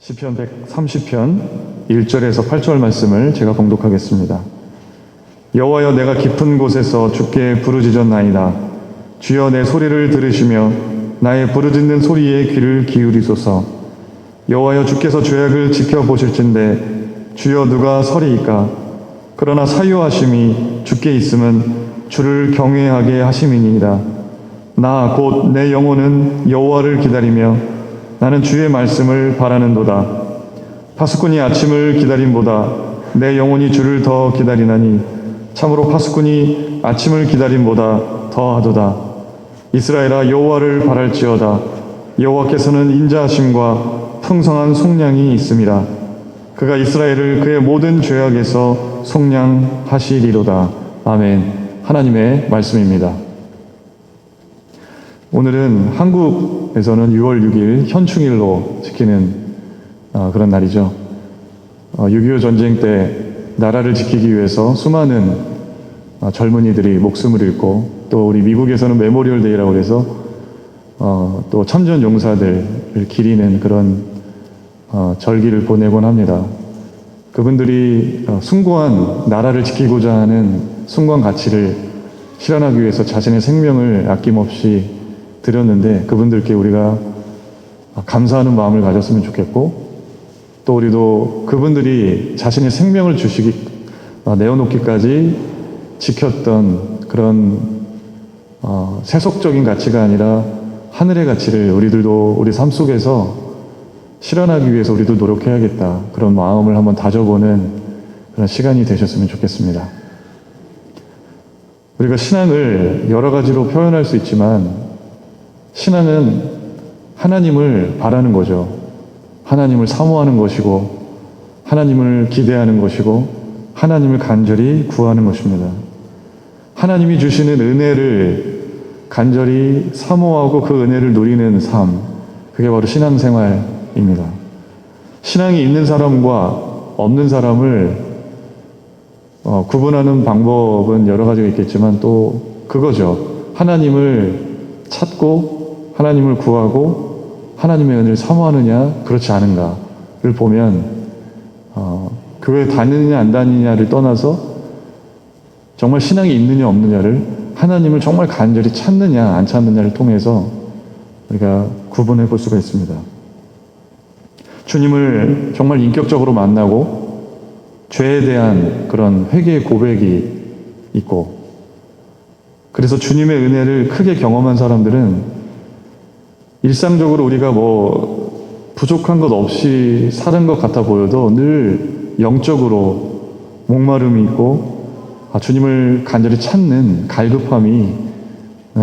시편 130편 1절에서 8절 말씀을 제가 봉독하겠습니다. 여호와여, 내가 깊은 곳에서 주께 부르짖었나이다. 주여, 내 소리를 들으시며 나의 부르짖는 소리에 귀를 기울이소서. 여호와여, 주께서 죄악을 지켜보실진대 주여, 누가 서리이까? 그러나 사유하심이 주께 있음은 주를 경외하게 하심이니이다. 나 곧 내 영혼은 여호와를 기다리며 나는 주의 말씀을 바라는도다. 파수꾼이 아침을 기다림보다 내 영혼이 주를 더 기다리나니 참으로 파수꾼이 아침을 기다림보다 더하도다. 이스라엘아, 여호와를 바랄지어다. 여호와께서는 인자하심과 풍성한 속량이 있음이라. 그가 이스라엘을 그의 모든 죄악에서 속량하시리로다. 아멘. 하나님의 말씀입니다. 오늘은 한국에서는 6월 6일 현충일로 지키는 그런 날이죠. 6.25 전쟁 때 나라를 지키기 위해서 수많은 젊은이들이 목숨을 잃고, 또 우리 미국에서는 메모리얼 데이라고 해서 또 참전 용사들을 기리는 그런 절기를 보내곤 합니다. 그분들이 숭고한 나라를 지키고자 하는 숭고한 가치를 실현하기 위해서 자신의 생명을 아낌없이 드렸는데, 그분들께 우리가 감사하는 마음을 가졌으면 좋겠고, 또 우리도 그분들이 자신의 생명을 내어놓기까지 지켰던 그런 세속적인 가치가 아니라 하늘의 가치를 우리들도 우리 삶 속에서 실현하기 위해서 우리도 노력해야겠다, 그런 마음을 한번 다져보는 그런 시간이 되셨으면 좋겠습니다. 우리가 신앙을 여러 가지로 표현할 수 있지만, 신앙은 하나님을 바라는 거죠. 하나님을 사모하는 것이고, 하나님을 기대하는 것이고, 하나님을 간절히 구하는 것입니다. 하나님이 주시는 은혜를 간절히 사모하고 그 은혜를 누리는 삶, 그게 바로 신앙생활입니다. 신앙이 있는 사람과 없는 사람을 구분하는 방법은 여러 가지가 있겠지만, 또 그거죠. 하나님을 찾고 하나님을 구하고 하나님의 은혜를 사모하느냐 그렇지 않은가를 보면 교회 다니느냐 안 다니느냐를 떠나서 정말 신앙이 있느냐 없느냐를, 하나님을 정말 간절히 찾느냐 안 찾느냐를 통해서 우리가 구분해 볼 수가 있습니다. 주님을 정말 인격적으로 만나고 죄에 대한 그런 회개의 고백이 있고, 그래서 주님의 은혜를 크게 경험한 사람들은 일상적으로 우리가 부족한 것 없이 사는 것 같아 보여도 늘 영적으로 목마름이 있고 주님을 간절히 찾는 갈급함이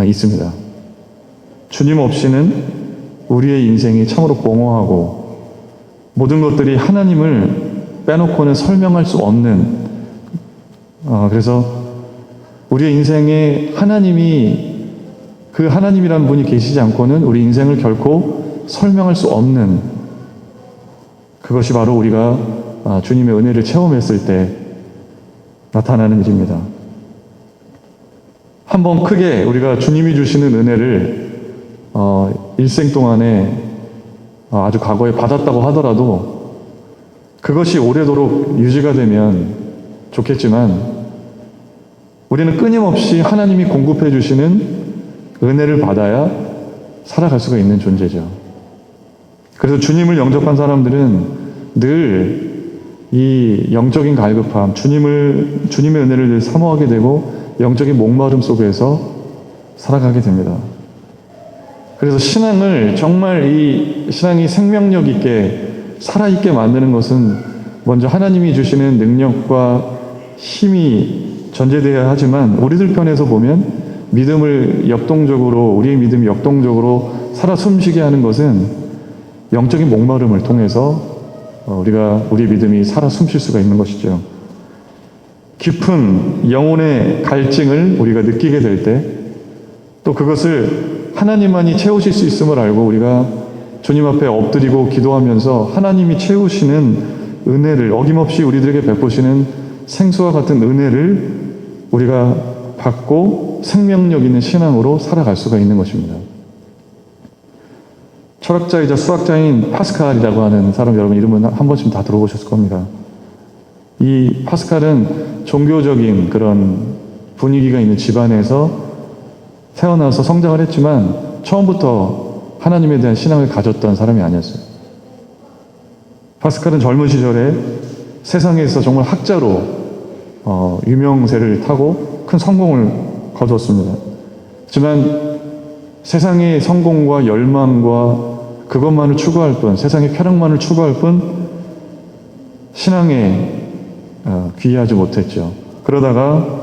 있습니다. 주님 없이는 우리의 인생이 참으로 공허하고, 모든 것들이 하나님을 빼놓고는 설명할 수 없는, 그래서 우리의 인생에 그 하나님이라는 분이 계시지 않고는 우리 인생을 결코 설명할 수 없는, 그것이 바로 우리가 주님의 은혜를 체험했을 때 나타나는 일입니다. 한번 크게 우리가 주님이 주시는 은혜를 일생 동안에 아주 과거에 받았다고 하더라도 그것이 오래도록 유지가 되면 좋겠지만, 우리는 끊임없이 하나님이 공급해 주시는 은혜를 받아야 살아갈 수가 있는 존재죠. 그래서 주님을 영접한 사람들은 늘 이 영적인 갈급함, 주님의 은혜를 늘 사모하게 되고 영적인 목마름 속에서 살아가게 됩니다. 그래서 신앙을 정말 이 신앙이 생명력 있게 살아있게 만드는 것은 먼저 하나님이 주시는 능력과 힘이 전제되어야 하지만, 우리들 편에서 보면 우리의 믿음이 역동적으로 살아 숨쉬게 하는 것은 영적인 목마름을 통해서 우리의 믿음이 살아 숨쉴 수가 있는 것이죠. 깊은 영혼의 갈증을 우리가 느끼게 될 때, 또 그것을 하나님만이 채우실 수 있음을 알고 우리가 주님 앞에 엎드리고 기도하면서 하나님이 채우시는 은혜를, 어김없이 우리들에게 베푸시는 생수와 같은 은혜를 우리가 받고 생명력 있는 신앙으로 살아갈 수가 있는 것입니다. 철학자이자 수학자인 파스칼이라고 하는 사람, 여러분 이름은 한 번쯤 다 들어보셨을 겁니다. 이 파스칼은 종교적인 그런 분위기가 있는 집안에서 태어나서 성장을 했지만 처음부터 하나님에 대한 신앙을 가졌던 사람이 아니었어요. 파스칼은 젊은 시절에 세상에서 정말 학자로 유명세를 타고 큰 성공을 거두었습니다. 하지만 세상의 성공과 열망과 그것만을 추구할 뿐, 세상의 쾌락만을 추구할 뿐 신앙에 귀의하지 못했죠. 그러다가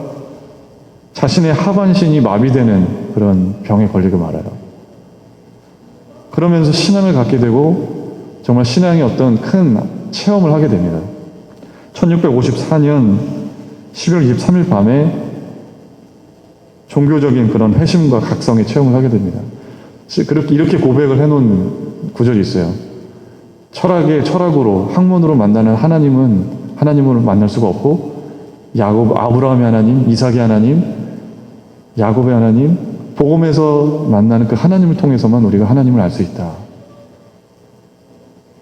자신의 하반신이 마비되는 그런 병에 걸리고 말아요. 그러면서 신앙을 갖게 되고 정말 신앙의 어떤 큰 체험을 하게 됩니다. 1654년 12월 23일 밤에 종교적인 그런 회심과 각성의 체험을 하게 됩니다. 이렇게 고백을 해놓은 구절이 있어요. 철학으로, 학문으로 만나는 하나님을 만날 수가 없고, 아브라함의 하나님, 이삭의 하나님, 야곱의 하나님, 복음에서 만나는 그 하나님을 통해서만 우리가 하나님을 알 수 있다.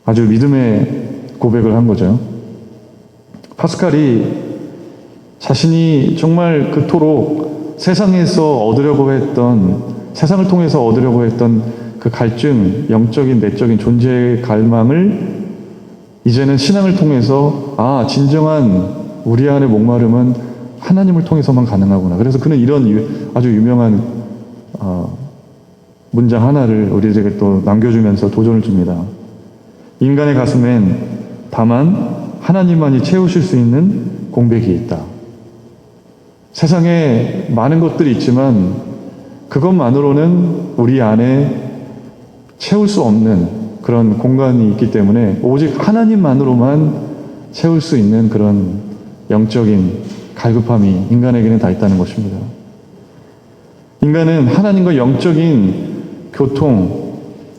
아주 믿음의 고백을 한 거죠. 파스칼이 자신이 정말 그토록 세상을 통해서 얻으려고 했던 그 갈증, 영적인, 내적인 존재의 갈망을 이제는 신앙을 통해서 진정한 우리 안의 목마름은 하나님을 통해서만 가능하구나. 그래서 그는 이런 아주 유명한 문장 하나를 우리에게 또 남겨주면서 도전을 줍니다. 인간의 가슴엔 다만 하나님만이 채우실 수 있는 공백이 있다. 세상에 많은 것들이 있지만 그것만으로는 우리 안에 채울 수 없는 그런 공간이 있기 때문에 오직 하나님만으로만 채울 수 있는 그런 영적인 갈급함이 인간에게는 다 있다는 것입니다. 인간은 하나님과 영적인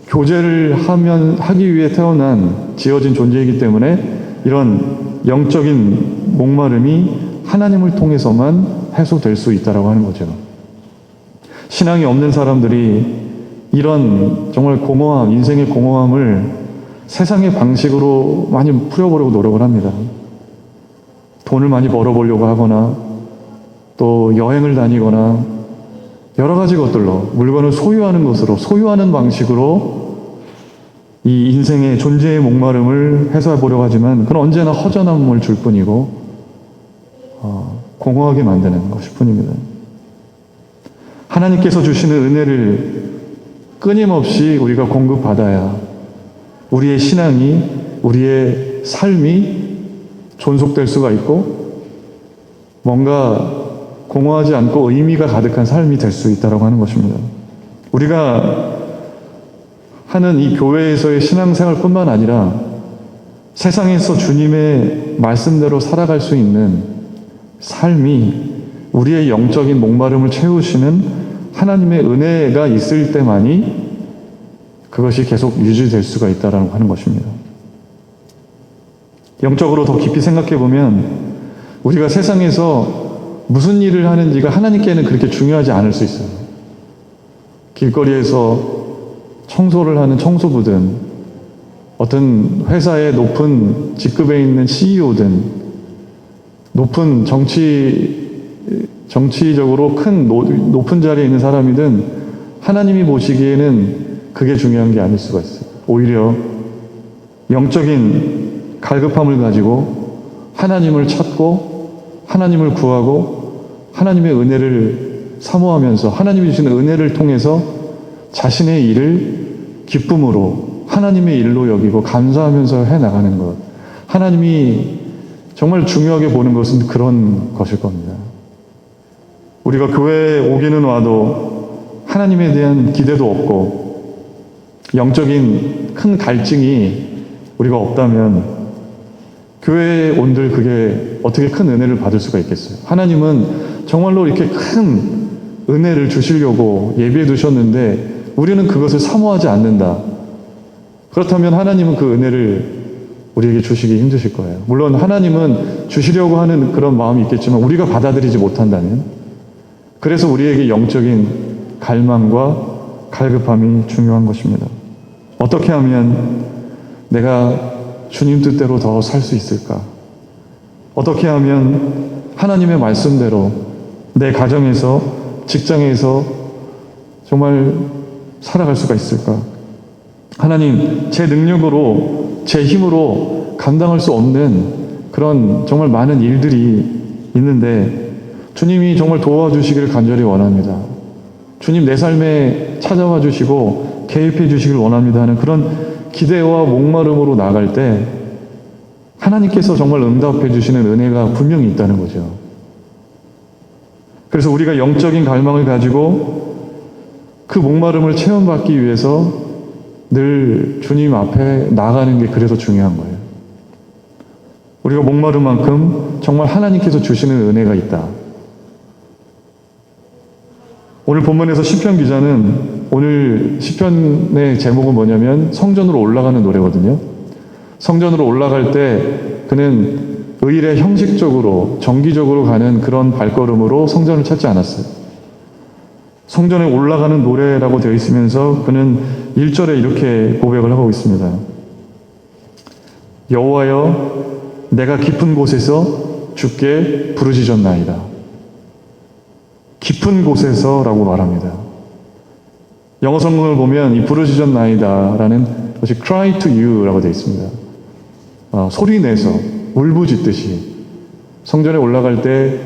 교제를 하기 위해 지어진 존재이기 때문에 이런 영적인 목마름이 하나님을 통해서만 해소될 수 있다라고 하는 거죠. 신앙이 없는 사람들이 이런 정말 인생의 공허함을 세상의 방식으로 많이 풀어보려고 노력을 합니다. 돈을 많이 벌어보려고 하거나 또 여행을 다니거나 여러 가지 것들로 물건을 소유하는 방식으로 이 인생의 존재의 목마름을 해소해 보려고 하지만 그건 언제나 허전함을 줄 뿐이고 공허하게 만드는 것일 뿐입니다. 하나님께서 주시는 은혜를 끊임없이 우리가 공급받아야 우리의 신앙이, 우리의 삶이 존속될 수가 있고 뭔가 공허하지 않고 의미가 가득한 삶이 될 수 있다고 하는 것입니다. 우리가 하는 이 교회에서의 신앙생활뿐만 아니라 세상에서 주님의 말씀대로 살아갈 수 있는 삶이 우리의 영적인 목마름을 채우시는 하나님의 은혜가 있을 때만이 그것이 계속 유지될 수가 있다고 하는 것입니다. 영적으로 더 깊이 생각해 보면 우리가 세상에서 무슨 일을 하는지가 하나님께는 그렇게 중요하지 않을 수 있어요. 길거리에서 청소를 하는 청소부든 어떤 회사의 높은 직급에 있는 CEO든 높은 정치적으로 큰 높은 자리에 있는 사람이든 하나님이 보시기에는 그게 중요한 게 아닐 수가 있어요. 오히려 영적인 갈급함을 가지고 하나님을 찾고 하나님을 구하고 하나님의 은혜를 사모하면서 하나님이 주시는 은혜를 통해서 자신의 일을 기쁨으로 하나님의 일로 여기고 감사하면서 해나가는 것. 하나님이 정말 중요하게 보는 것은 그런 것일 겁니다. 우리가 교회에 오기는 와도 하나님에 대한 기대도 없고 영적인 큰 갈증이 우리가 없다면 교회에 온들 그게 어떻게 큰 은혜를 받을 수가 있겠어요? 하나님은 정말로 이렇게 큰 은혜를 주시려고 예비해 두셨는데 우리는 그것을 사모하지 않는다. 그렇다면 하나님은 그 은혜를 우리에게 주시기 힘드실 거예요. 물론 하나님은 주시려고 하는 그런 마음이 있겠지만 우리가 받아들이지 못한다면 그래서 우리에게 영적인 갈망과 갈급함이 중요한 것입니다. 어떻게 하면 내가 주님 뜻대로 더 살 수 있을까? 어떻게 하면 하나님의 말씀대로 내 가정에서, 직장에서 정말 살아갈 수가 있을까? 하나님, 제 능력으로, 제 힘으로 감당할 수 없는 그런 정말 많은 일들이 있는데 주님이 정말 도와주시기를 간절히 원합니다. 주님 내 삶에 찾아와 주시고 개입해 주시길 원합니다 하는 그런 기대와 목마름으로 나아갈 때 하나님께서 정말 응답해 주시는 은혜가 분명히 있다는 거죠. 그래서 우리가 영적인 갈망을 가지고 그 목마름을 체험받기 위해서 늘 주님 앞에 나가는 게 그래서 중요한 거예요. 우리가 목마른 만큼 정말 하나님께서 주시는 은혜가 있다. 오늘 본문에서 시편 기자는 오늘 시편의 제목은 뭐냐면 성전으로 올라가는 노래거든요. 성전으로 올라갈 때 그는 의일에 형식적으로 정기적으로 가는 그런 발걸음으로 성전을 찾지 않았어요. 성전에 올라가는 노래라고 되어 있으면서 그는 1절에 이렇게 고백을 하고 있습니다. 여호와여 내가 깊은 곳에서 주께 부르짖었나이다. 깊은 곳에서라고 말합니다. 영어 성경을 보면 이 부르짖었나이다라는 것이 cry to you라고 되어 있습니다. 소리 내서 울부짖듯이 성전에 올라갈 때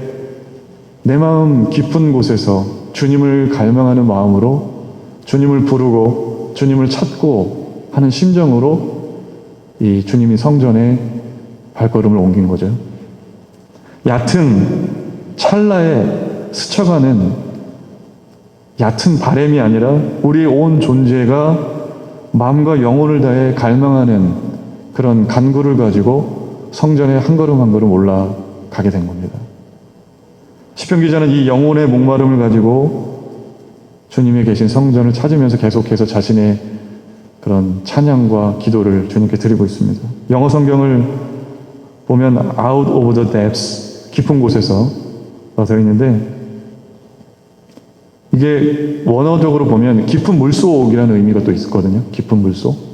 내 마음 깊은 곳에서 주님을 갈망하는 마음으로 주님을 부르고 주님을 찾고 하는 심정으로 이 주님이 성전에 발걸음을 옮긴 거죠. 얕은 찰나에 스쳐가는 얕은 바람이 아니라 우리의 온 존재가 마음과 영혼을 다해 갈망하는 그런 간구를 가지고 성전에 한 걸음 한 걸음 올라가게 된 겁니다. 시편 기자는 이 영혼의 목마름을 가지고 주님이 계신 성전을 찾으면서 계속해서 자신의 그런 찬양과 기도를 주님께 드리고 있습니다. 영어 성경을 보면 out of the depths, 깊은 곳에서 되어 있는데 이게 원어적으로 보면 깊은 물속이라는 의미가 또 있거든요. 깊은 물속.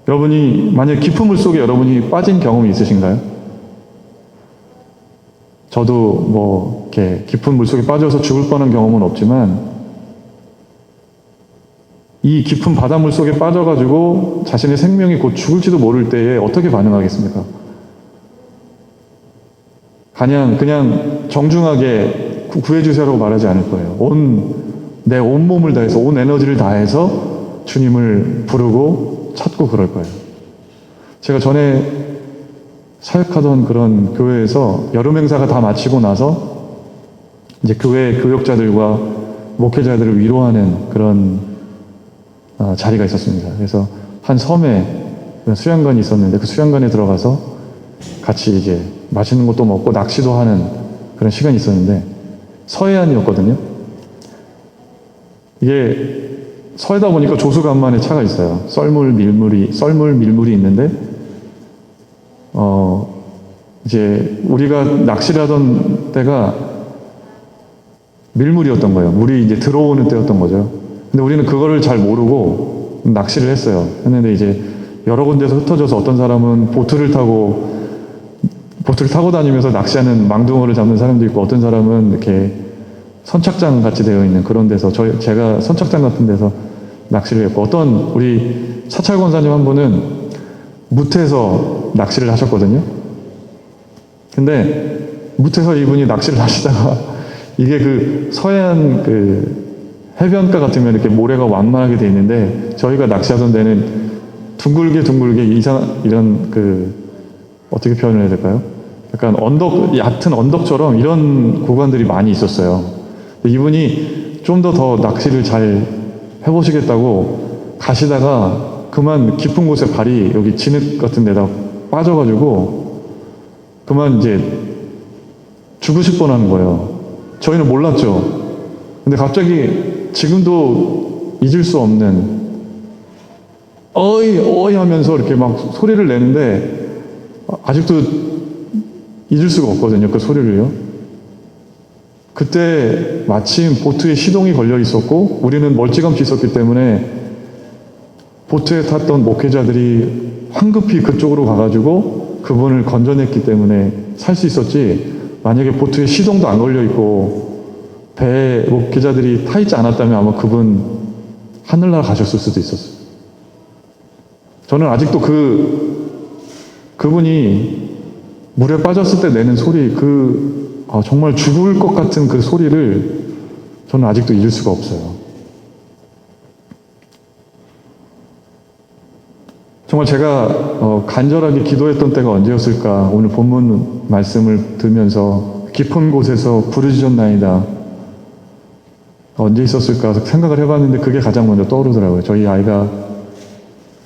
여러분이 만약 깊은 물속에 여러분이 빠진 경험이 있으신가요? 저도 뭐 이렇게 깊은 물속에 빠져서 죽을 뻔한 경험은 없지만 이 깊은 바닷물 속에 빠져가지고 자신의 생명이 곧 죽을지도 모를 때에 어떻게 반응하겠습니까? 그냥 정중하게 구해주세요라고 말하지 않을 거예요. 내 온몸을 다해서, 온 에너지를 다해서 주님을 부르고 찾고 그럴 거예요. 제가 전에 사역하던 그런 교회에서 여름 행사가 다 마치고 나서 이제 교회 교역자들과 목회자들을 위로하는 그런 자리가 있었습니다. 그래서 한 섬에 수영관이 있었는데 그 수영관에 들어가서 같이 이제 맛있는 것도 먹고 낚시도 하는 그런 시간이 있었는데 서해안이었거든요. 이게 서해다 보니까 조수간만에 차가 있어요. 썰물 밀물이 있는데 이제 우리가 낚시를 하던 때가 밀물이었던 거예요. 물이 이제 들어오는 때였던 거죠. 근데 우리는 그거를 잘 모르고 낚시를 했어요. 했는데 이제 여러 군데서 흩어져서 어떤 사람은 보트를 타고 다니면서 낚시하는 망둥어를 잡는 사람도 있고 어떤 사람은 이렇게 선착장 같이 되어 있는 그런 데서 제가 선착장 같은 데서 낚시를 했고 어떤 우리 사찰 권사님 한 분은 무태에서 낚시를 하셨거든요. 근데 무태에서 이분이 낚시를 하시다가 이게 그 서해안 그 해변가 같으면 이렇게 모래가 완만하게 돼 있는데 저희가 낚시하던 데는 둥글게 이런 어떻게 표현을 해야 될까요? 약간 얕은 언덕처럼 이런 구간들이 많이 있었어요. 이분이 좀 더 낚시를 잘 해보시겠다고 가시다가 그만 깊은 곳에 발이 여기 진흙 같은 데다 빠져가지고 그만 이제 죽으실 뻔하는 거예요. 저희는 몰랐죠. 근데 갑자기 지금도 잊을 수 없는 어이 하면서 이렇게 막 소리를 내는데 아직도 잊을 수가 없거든요. 그 소리를요. 그때 마침 보트에 시동이 걸려 있었고 우리는 멀찌감치 있었기 때문에 보트에 탔던 목회자들이 황급히 그쪽으로 가가지고 그분을 건져냈기 때문에 살 수 있었지, 만약에 보트에 시동도 안 걸려 있고 배에 목회자들이 타 있지 않았다면 아마 그분 하늘나라 가셨을 수도 있었어요. 저는 아직도 그분이 물에 빠졌을 때 내는 소리, 정말 죽을 것 같은 그 소리를 저는 아직도 잊을 수가 없어요. 정말 제가 간절하게 기도했던 때가 언제였을까? 오늘 본문 말씀을 들으면서 깊은 곳에서 부르짖었나이다. 언제 있었을까 생각을 해봤는데 그게 가장 먼저 떠오르더라고요. 저희 아이가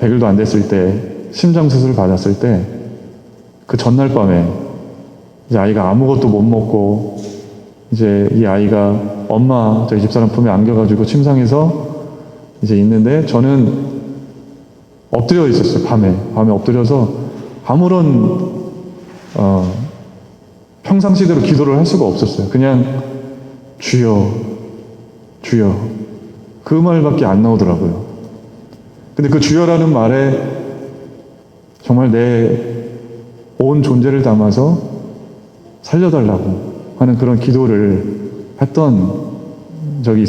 100일도 안 됐을 때 심장수술을 받았을 때 그 전날 밤에 이제 아이가 아무것도 못 먹고 이제 이 아이가 엄마 저희 집사람 품에 안겨가지고 침상에서 이제 있는데 저는 엎드려 있었어요. 밤에 엎드려서 아무런 평상시대로 기도를 할 수가 없었어요. 그냥 주여 그 말밖에 안 나오더라고요. 근데 그 주여라는 말에 정말 내 온 존재를 담아서 살려달라고 하는 그런 기도를 했던 적이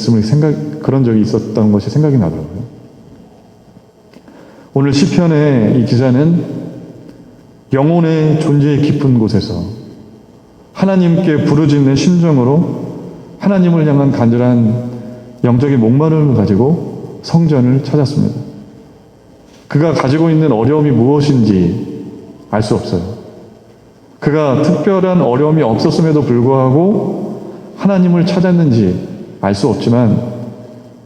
그런 적이 있었던 것이 생각이 나더라고요. 오늘 시편의 이 기자는 영혼의 존재의 깊은 곳에서 하나님께 부르짖는 심정으로 하나님을 향한 간절한 영적인 목마름을 가지고 성전을 찾았습니다. 그가 가지고 있는 어려움이 무엇인지 알 수 없어요. 그가 특별한 어려움이 없었음에도 불구하고 하나님을 찾았는지 알 수 없지만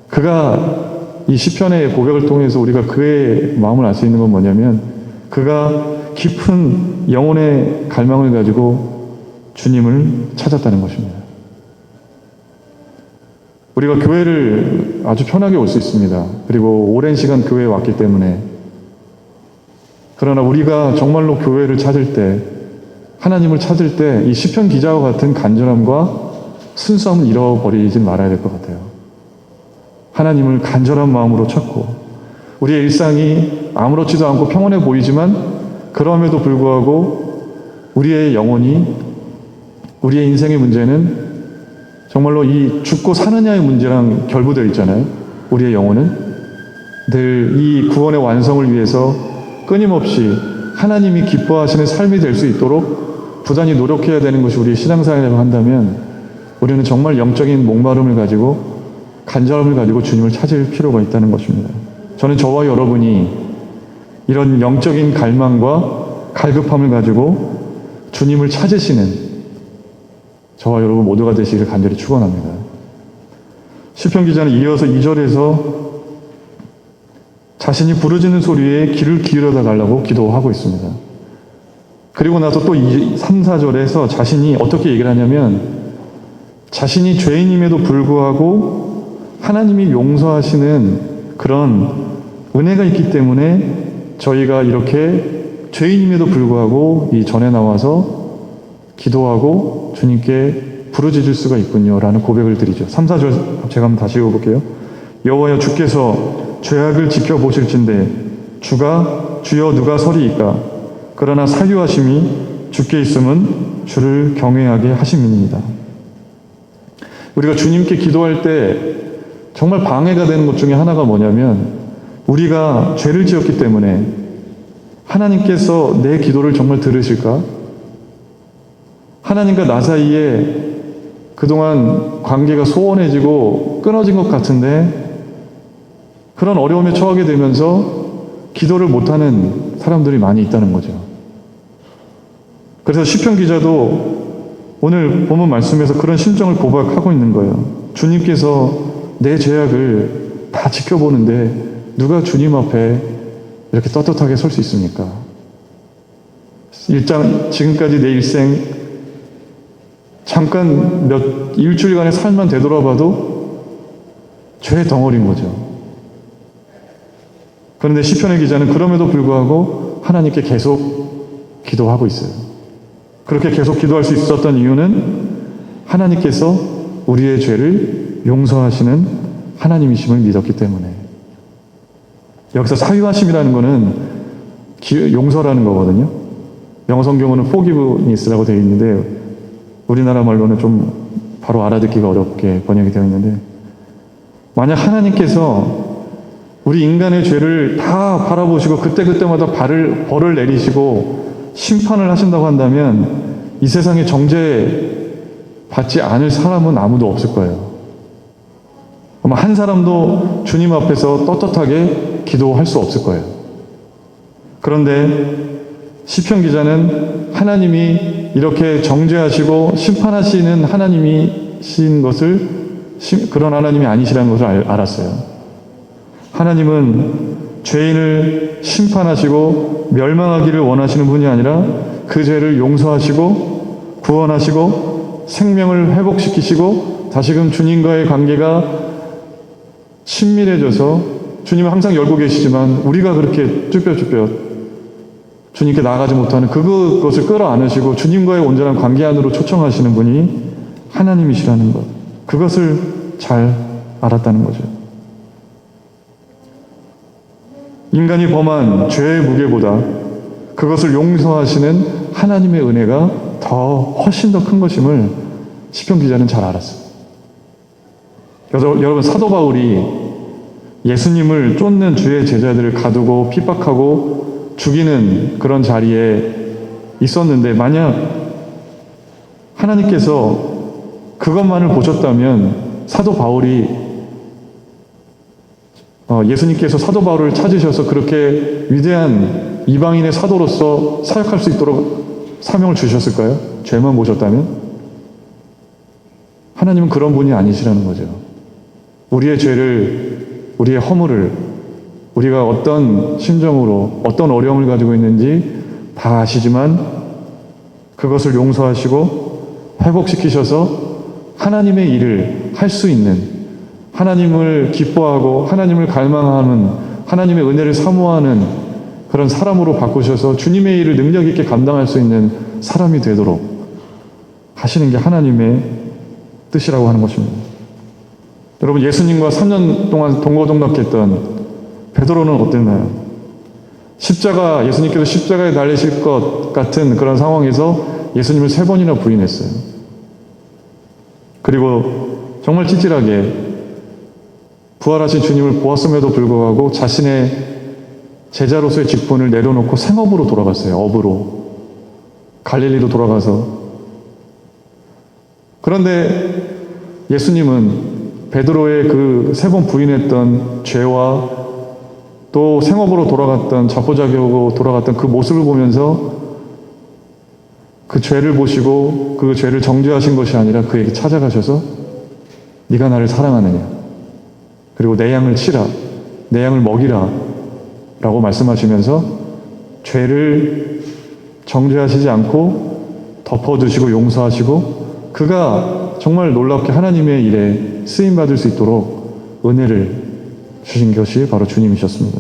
그가 이 시편의 고백을 통해서 우리가 그의 마음을 알 수 있는 건 뭐냐면 그가 깊은 영혼의 갈망을 가지고 주님을 찾았다는 것입니다. 우리가 교회를 아주 편하게 올 수 있습니다. 그리고 오랜 시간 교회에 왔기 때문에. 그러나 우리가 정말로 교회를 찾을 때, 하나님을 찾을 때 이 시편 기자와 같은 간절함과 순수함을 잃어버리지 말아야 될 것 같아요. 하나님을 간절한 마음으로 찾고 우리의 일상이 아무렇지도 않고 평온해 보이지만 그럼에도 불구하고 우리의 영혼이, 우리의 인생의 문제는 정말로 이 죽고 사느냐의 문제랑 결부되어 있잖아요. 우리의 영혼은 늘 이 구원의 완성을 위해서 끊임없이 하나님이 기뻐하시는 삶이 될 수 있도록 부단히 노력해야 되는 것이 우리의 신앙생활이라고 한다면 우리는 정말 영적인 목마름을 가지고 간절함을 가지고 주님을 찾을 필요가 있다는 것입니다. 저는 저와 여러분이 이런 영적인 갈망과 갈급함을 가지고 주님을 찾으시는 저와 여러분 모두가 되시기를 간절히 축원합니다. 시편 기자는 이어서 2절에서 자신이 부르짖는 소리에 귀를 기울여 달라고 기도하고 있습니다. 그리고 나서 또 3, 4절에서 자신이 어떻게 얘기를 하냐면 자신이 죄인임에도 불구하고 하나님이 용서하시는 그런 은혜가 있기 때문에 저희가 이렇게 죄인임에도 불구하고 이 전에 나와서 기도하고 주님께 부르짖을 수가 있군요 라는 고백을 드리죠. 3, 4절 제가 한번 다시 읽어볼게요. 여호와여 주께서 죄악을 지켜보실진대 주여 누가 서리이까. 그러나 사유하심이 주께 있음은 주를 경외하게 하심입니다. 우리가 주님께 기도할 때 정말 방해가 되는 것 중에 하나가 뭐냐면 우리가 죄를 지었기 때문에 하나님께서 내 기도를 정말 들으실까? 하나님과 나 사이에 그동안 관계가 소원해지고 끊어진 것 같은데 그런 어려움에 처하게 되면서 기도를 못하는 사람들이 많이 있다는 거죠. 그래서 시편 기자도 오늘 본문 말씀에서 그런 심정을 고백하고 있는 거예요. 주님께서 내 죄악을 다 지켜보는데 누가 주님 앞에 이렇게 떳떳하게 설 수 있습니까? 지금까지 내 일생 잠깐 일주일간의 삶만 되돌아봐도 죄의 덩어리인 거죠. 그런데 시편의 기자는 그럼에도 불구하고 하나님께 계속 기도하고 있어요. 그렇게 계속 기도할 수 있었던 이유는 하나님께서 우리의 죄를 용서하시는 하나님이심을 믿었기 때문에. 여기서 사유하심이라는 거는 용서라는 거거든요. 영어 성경어는 forgiveness라고 되어 있는데 우리나라 말로는 좀 바로 알아듣기가 어렵게 번역이 되어 있는데, 만약 하나님께서 우리 인간의 죄를 다 바라보시고 그때그때마다 벌을 내리시고 심판을 하신다고 한다면 이 세상에 정죄 받지 않을 사람은 아무도 없을 거예요. 아마 한 사람도 주님 앞에서 떳떳하게 기도할 수 없을 거예요. 그런데 시편 기자는 하나님이 이렇게 정죄하시고 심판하시는 하나님이신 것을, 그런 하나님이 아니시라는 것을 알았어요. 하나님은 죄인을 심판하시고 멸망하기를 원하시는 분이 아니라 그 죄를 용서하시고 구원하시고 생명을 회복시키시고 다시금 주님과의 관계가 친밀해져서, 주님은 항상 열고 계시지만 우리가 그렇게 쭈뼛쭈뼛 주님께 나아가지 못하는 그것을 끌어안으시고 주님과의 온전한 관계 안으로 초청하시는 분이 하나님이시라는 것, 그것을 잘 알았다는 거죠. 인간이 범한 죄의 무게보다 그것을 용서하시는 하나님의 은혜가 훨씬 더 큰 것임을 시편 기자는 잘 알았어요. 여러분, 사도 바울이 예수님을 쫓는 주의 제자들을 가두고 핍박하고 죽이는 그런 자리에 있었는데, 만약 하나님께서 그것만을 보셨다면 사도 바울이 예수님께서 사도 바울을 찾으셔서 그렇게 위대한 이방인의 사도로서 사역할 수 있도록 사명을 주셨을까요? 죄만 보셨다면? 하나님은 그런 분이 아니시라는 거죠. 우리의 죄를, 우리의 허물을, 우리가 어떤 심정으로 어떤 어려움을 가지고 있는지 다 아시지만 그것을 용서하시고 회복시키셔서 하나님의 일을 할 수 있는, 하나님을 기뻐하고 하나님을 갈망하는, 하나님의 은혜를 사모하는 그런 사람으로 바꾸셔서 주님의 일을 능력 있게 감당할 수 있는 사람이 되도록 하시는 게 하나님의 뜻이라고 하는 것입니다. 여러분, 예수님과 3년 동안 동거동락했던 베드로는 어땠나요? 예수님께서 십자가에 달리실 것 같은 그런 상황에서 예수님을 3번이나 부인했어요. 그리고 정말 찌질하게 부활하신 주님을 보았음에도 불구하고 자신의 제자로서의 직분을 내려놓고 생업으로 돌아갔어요. 업으로. 갈릴리로 돌아가서. 그런데 예수님은 베드로의 그 3번 부인했던 죄와 또 생업으로 돌아갔던, 자포자기하고 돌아갔던 그 모습을 보면서 그 죄를 보시고 그 죄를 정죄하신 것이 아니라 그에게 찾아가셔서 네가 나를 사랑하느냐, 그리고 내 양을 치라, 내 양을 먹이라 라고 말씀하시면서 죄를 정죄하시지 않고 덮어두시고 용서하시고 그가 정말 놀랍게 하나님의 일에 쓰임받을 수 있도록 은혜를 주신 것이 바로 주님이셨습니다.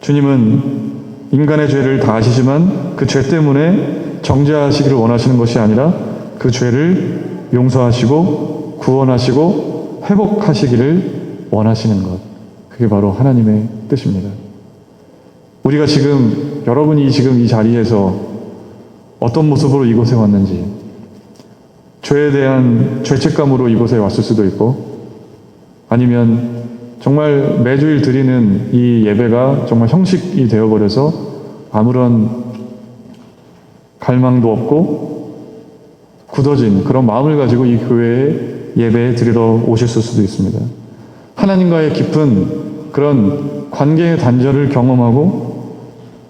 주님은 인간의 죄를 다 아시지만 그 죄 때문에 정죄하시기를 원하시는 것이 아니라 그 죄를 용서하시고 구원하시고 회복하시기를 원하시는 것, 그게 바로 하나님의 뜻입니다. 우리가 지금, 여러분이 지금 이 자리에서 어떤 모습으로 이곳에 왔는지, 죄에 대한 죄책감으로 이곳에 왔을 수도 있고, 아니면 정말 매주일 드리는 이 예배가 정말 형식이 되어버려서 아무런 갈망도 없고 굳어진 그런 마음을 가지고 이 교회에 예배에 드리러 오셨을 수도 있습니다. 하나님과의 깊은 그런 관계의 단절을 경험하고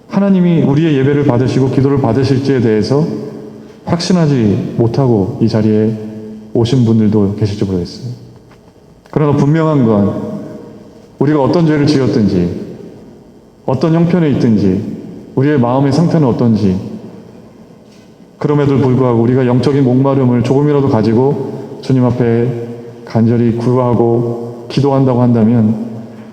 하나님이 우리의 예배를 받으시고 기도를 받으실지에 대해서 확신하지 못하고 이 자리에 오신 분들도 계실지 모르겠어요. 그러나 분명한 건 우리가 어떤 죄를 지었든지 어떤 형편에 있든지 우리의 마음의 상태는 어떤지, 그럼에도 불구하고 우리가 영적인 목마름을 조금이라도 가지고 주님 앞에 간절히 구하고 기도한다고 한다면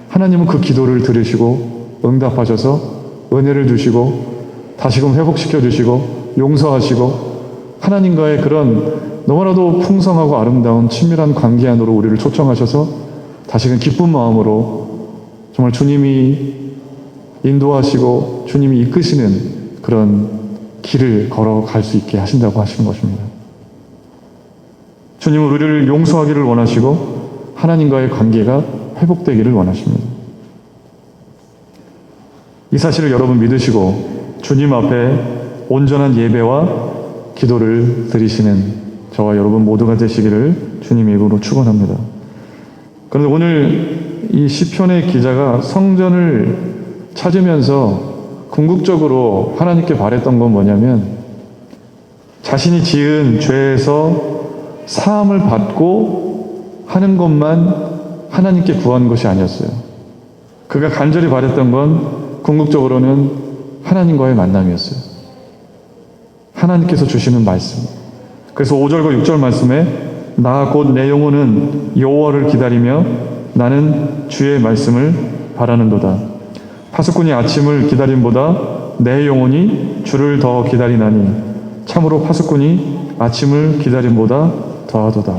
하나님은 그 기도를 들으시고 응답하셔서 은혜를 주시고 다시금 회복시켜 주시고 용서하시고 하나님과의 그런 너무나도 풍성하고 아름다운 친밀한 관계 안으로 우리를 초청하셔서 다시금 기쁜 마음으로 정말 주님이 인도하시고 주님이 이끄시는 그런 길을 걸어갈 수 있게 하신다고 하시는 것입니다. 주님은 우리를 용서하기를 원하시고 하나님과의 관계가 회복되기를 원하십니다. 이 사실을 여러분 믿으시고 주님 앞에 온전한 예배와 기도를 드리시는 저와 여러분 모두가 되시기를 주님의 이름으로 축원합니다. 그런데 오늘 이 시편의 기자가 성전을 찾으면서 궁극적으로 하나님께 바랬던 건 뭐냐면 자신이 지은 죄에서 사함을 받고 하는 것만 하나님께 구한 것이 아니었어요. 그가 간절히 바랬던 건 궁극적으로는 하나님과의 만남이었어요. 하나님께서 주시는 말씀. 그래서 5절과 6절 말씀에 나 곧 내 영혼은 여호와를 기다리며 나는 주의 말씀을 바라는도다. 파수꾼이 아침을 기다림보다 내 영혼이 주를 더 기다리나니 참으로 파수꾼이 아침을 기다림보다 더하도다.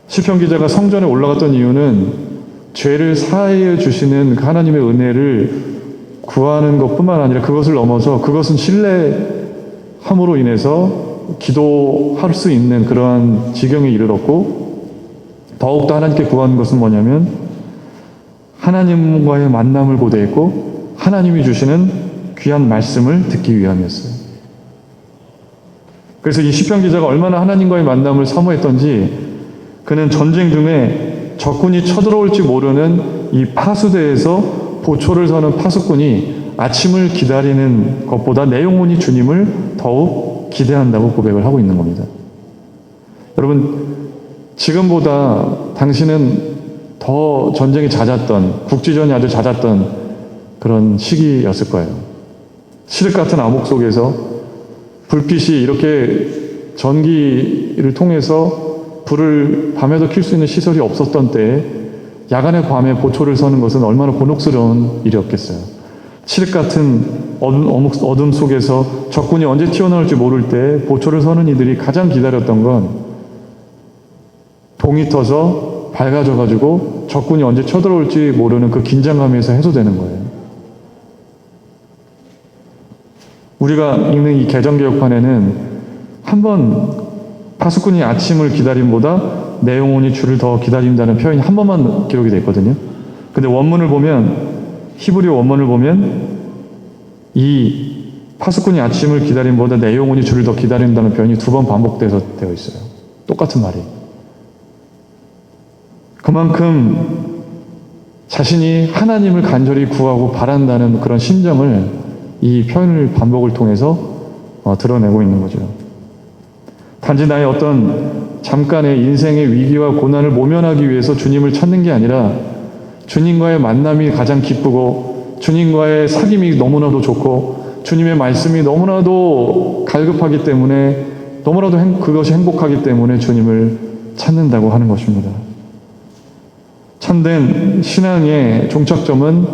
시편 기자가 성전에 올라갔던 이유는 죄를 사하여 주시는 하나님의 은혜를 구하는 것뿐만 아니라 그것을 넘어서 그것은 신뢰함으로 인해서 기도할 수 있는 그러한 지경에 이르렀고 더욱더 하나님께 구하는 것은 뭐냐면 하나님과의 만남을 고대했고 하나님이 주시는 귀한 말씀을 듣기 위함이었어요. 그래서 이 시편 기자가 얼마나 하나님과의 만남을 사모했던지 그는 전쟁 중에 적군이 쳐들어올지 모르는 이 파수대에서 보초를 서는 파수꾼이 아침을 기다리는 것보다 내 영혼이 주님을 더욱 기대한다고 고백을 하고 있는 겁니다. 여러분, 지금보다 당신은 더 전쟁이 잦았던, 국지전이 아주 잦았던 그런 시기였을 거예요. 칠흑 같은 암흑 속에서 불빛이 이렇게 전기를 통해서 불을 밤에도 켤 수 있는 시설이 없었던 때에 야간에 밤에 보초를 서는 것은 얼마나 곤혹스러운 일이었겠어요. 칠흑 같은 어둠 속에서 적군이 언제 튀어나올지 모를 때 보초를 서는 이들이 가장 기다렸던 건 동이 터서 밝아져가지고 적군이 언제 쳐들어올지 모르는 그 긴장감에서 해소되는 거예요. 우리가 읽는 이 개정개혁판에는 한번 파수꾼이 아침을 기다림보다 내 영혼이 주를 더 기다린다는 표현이 한 번만 기록이 되어 있거든요. 근데 원문을 보면 히브리 원문을 보면 이 파수꾼이 아침을 기다림보다 내 영혼이 주를 더 기다린다는 표현이 두 번 반복돼서 되어 있어요. 똑같은 말이. 그만큼 자신이 하나님을 간절히 구하고 바란다는 그런 심정을 이 표현을 반복을 통해서 드러내고 있는 거죠. 단지 나의 어떤 잠깐의 인생의 위기와 고난을 모면하기 위해서 주님을 찾는 게 아니라 주님과의 만남이 가장 기쁘고 주님과의 사귐이 너무나도 좋고 주님의 말씀이 너무나도 갈급하기 때문에 너무나도 그것이 행복하기 때문에 주님을 찾는다고 하는 것입니다. 참된 신앙의 종착점은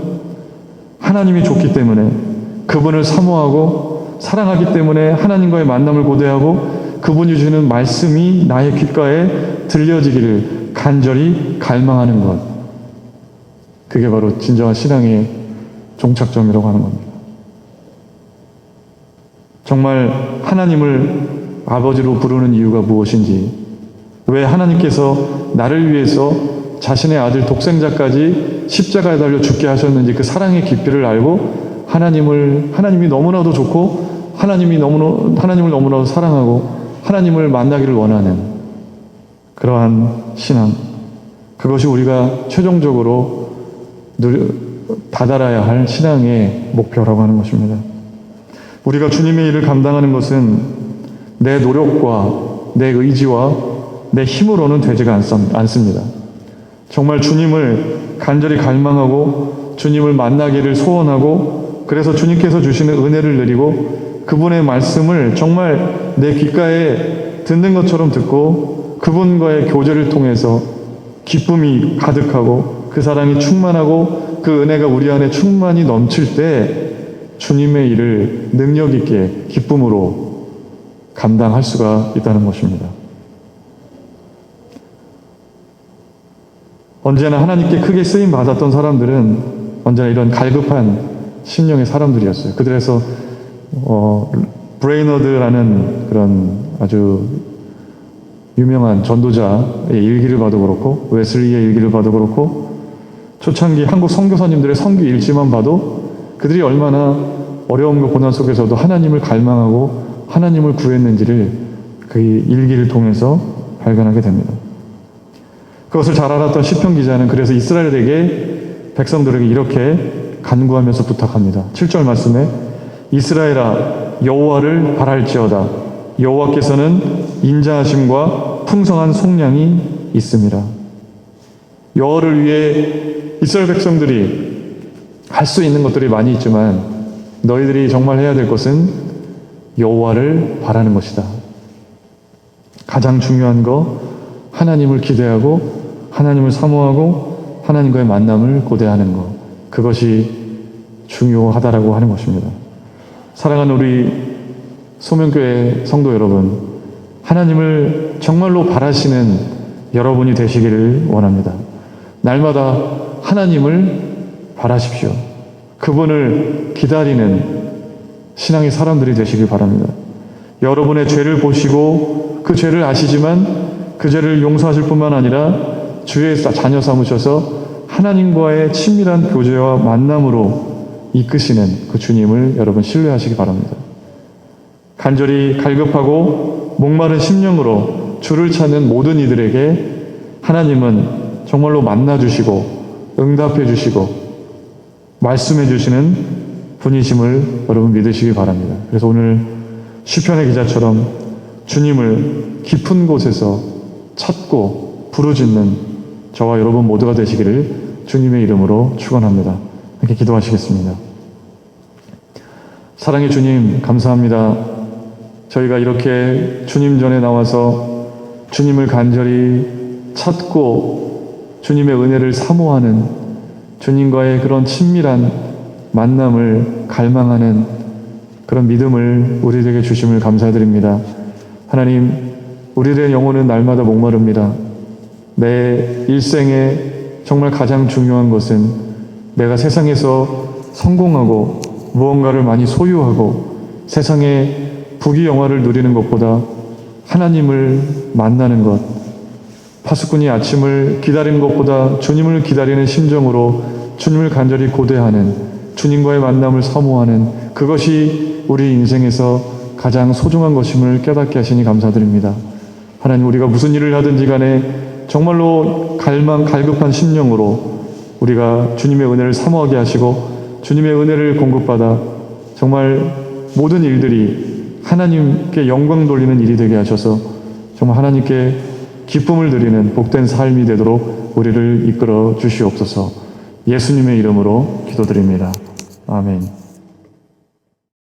하나님이 좋기 때문에 그분을 사모하고 사랑하기 때문에 하나님과의 만남을 고대하고 그분이 주시는 말씀이 나의 귓가에 들려지기를 간절히 갈망하는 것. 그게 바로 진정한 신앙의 종착점이라고 하는 겁니다. 정말 하나님을 아버지로 부르는 이유가 무엇인지, 왜 하나님께서 나를 위해서 자신의 아들 독생자까지 십자가에 달려 죽게 하셨는지 그 사랑의 깊이를 알고 하나님이 너무나도 좋고 하나님을 너무나도 사랑하고 하나님을 만나기를 원하는 그러한 신앙, 그것이 우리가 최종적으로 다다라야 할 신앙의 목표라고 하는 것입니다. 우리가 주님의 일을 감당하는 것은 내 노력과 내 의지와 내 힘으로는 되지가 않습니다. 정말 주님을 간절히 갈망하고 주님을 만나기를 소원하고 그래서 주님께서 주시는 은혜를 누리고 그분의 말씀을 정말 내 귓가에 듣는 것처럼 듣고 그분과의 교제를 통해서 기쁨이 가득하고 그 사랑이 충만하고 그 은혜가 우리 안에 충만히 넘칠 때 주님의 일을 능력 있게 기쁨으로 감당할 수가 있다는 것입니다. 언제나 하나님께 크게 쓰임 받았던 사람들은 언제나 이런 갈급한 심령의 사람들이었어요. 그들에서 브레이너드라는 그런 아주 유명한 전도자의 일기를 봐도 그렇고, 웨슬리의 일기를 봐도 그렇고, 초창기 한국 선교사님들의 선교 일지만 봐도 그들이 얼마나 어려움과 고난 속에서도 하나님을 갈망하고 하나님을 구했는지를 그 일기를 통해서 발견하게 됩니다. 그것을 잘 알았던 시편 기자는 그래서 이스라엘에게, 백성들에게 이렇게 간구하면서 부탁합니다. 7절 말씀에 이스라엘아 여호와를 바랄지어다. 여호와께서는 인자하심과 풍성한 속량이 있습니다. 여호와를 위해 이스라엘 백성들이 할 수 있는 것들이 많이 있지만 너희들이 정말 해야 될 것은 여호와를 바라는 것이다. 가장 중요한 거, 하나님을 기대하고 하나님을 사모하고 하나님과의 만남을 고대하는 것, 그것이 중요하다라고 하는 것입니다. 사랑하는 우리 소명교회 성도 여러분, 하나님을 정말로 바라시는 여러분이 되시기를 원합니다. 날마다 하나님을 바라십시오. 그분을 기다리는 신앙의 사람들이 되시길 바랍니다. 여러분의 죄를 보시고 그 죄를 아시지만 그 죄를 용서하실 뿐만 아니라 주의 자녀 삼으셔서 하나님과의 친밀한 교제와 만남으로 이끄시는 그 주님을 여러분 신뢰하시기 바랍니다. 간절히 갈급하고 목마른 심령으로 주를 찾는 모든 이들에게 하나님은 정말로 만나주시고 응답해주시고 말씀해주시는 분이심을 여러분 믿으시기 바랍니다. 그래서 오늘 시편의 기자처럼 주님을 깊은 곳에서 찾고 부르짖는 저와 여러분 모두가 되시기를 주님의 이름으로 축원합니다. 이렇게 기도하시겠습니다. 사랑의 주님, 감사합니다. 저희가 이렇게 주님 전에 나와서 주님을 간절히 찾고 주님의 은혜를 사모하는, 주님과의 그런 친밀한 만남을 갈망하는 그런 믿음을 우리에게 주심을 감사드립니다. 하나님, 우리들의 영혼은 날마다 목마릅니다. 내 일생에 정말 가장 중요한 것은 내가 세상에서 성공하고 무언가를 많이 소유하고 세상의 부귀영화를 누리는 것보다 하나님을 만나는 것, 파수꾼이 아침을 기다리는 것보다 주님을 기다리는 심정으로 주님을 간절히 고대하는, 주님과의 만남을 사모하는 그것이 우리 인생에서 가장 소중한 것임을 깨닫게 하시니 감사드립니다. 하나님, 우리가 무슨 일을 하든지 간에 정말로 갈급한 심령으로 우리가 주님의 은혜를 사모하게 하시고 주님의 은혜를 공급받아 정말 모든 일들이 하나님께 영광 돌리는 일이 되게 하셔서 정말 하나님께 기쁨을 드리는 복된 삶이 되도록 우리를 이끌어 주시옵소서. 예수님의 이름으로 기도드립니다. 아멘.